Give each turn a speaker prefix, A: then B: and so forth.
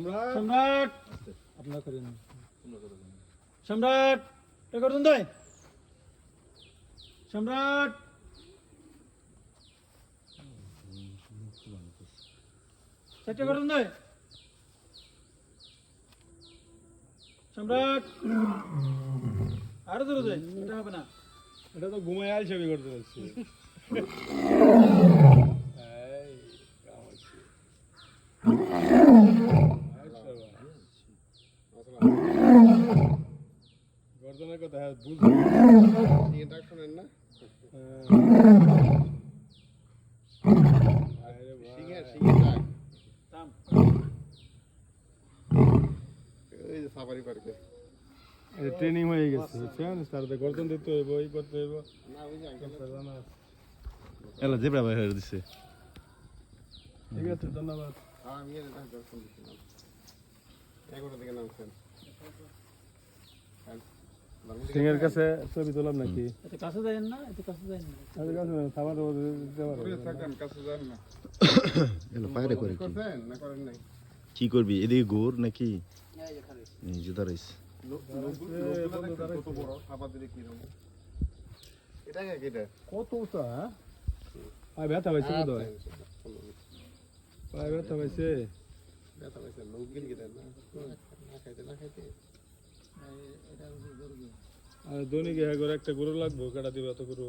A: সম্রাট আপনার করেন সম্রাট এটা করুন দেয় সম্রাট সেটা করুন দেয় সম্রাট আরো দূরে দেয় এটা হবে না
B: এটা তো ঘুমায় আল ছবি করতে যাচ্ছি গর্দনের কথা বুঝবো শোনেন না সাফারি পার্কে ট্রেনিং হয়ে গেছে বুঝছেন তারপরে গর্দন দিতে হইব এই করতে হইব
C: এলা জেব্রা ভাই হয়ে দিছে
B: ঠিক আছে ধন্যবাদ সিংহের কাছে ছবি তোলাম নাকি
A: এত কাছে যায় না এত কাছে যায় না
B: খাবার
C: এলো পায়রে করে কি করবি এদিকে গোর নাকি এই জুতা রইস
B: কত উঁচা পায়ে ব্যথা পাইছে বোধহয় পায়ে ব্যথা পাইছে দৈনিক একটা গরু লাগবো কাটা দিবে এত গরু